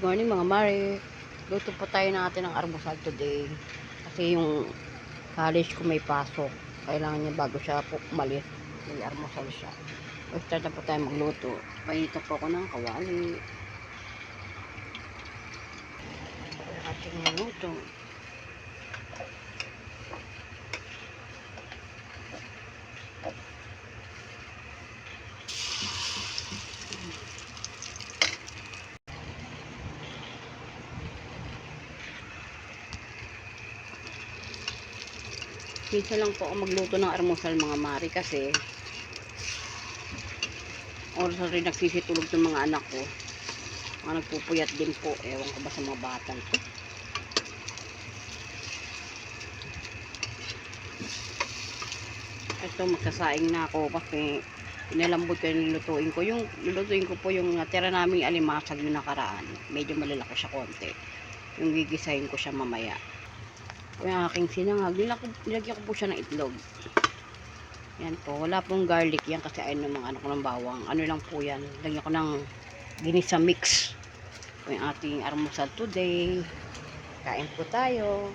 Morning mga mare. Luto po tayo natin ng almusal today. Kasi yung college ko may pasok. Kailangan niya bago siya po umalis. May almusal siya. O start na po tayo magluto. Pahinito po ako ng kawali. Ating luto. Minsan lang po ako magluto ng almusal mga mare kasi oras na rin nagsisitulog ng mga anak ko. Mga nagpupuyat din po. Ewan ko ba sa mga batang ko. Ito magsasaing na ako kasi pinalambot ko yung lulutuin ko. Yung lulutuin ko po yung natira naming alimasag yung nakaraan. Medyo malalaki siya konti. Yung gigisahin ko siya mamaya. Yung aking sinangag, nilagyan ko po siya ng itlog. Yan po, wala pong garlic yan kasi ayun ng mga anak ko ng bawang. Ano lang po yan, lagyan ko ng ginisa mix. Yung ating almusal today. Kain po tayo.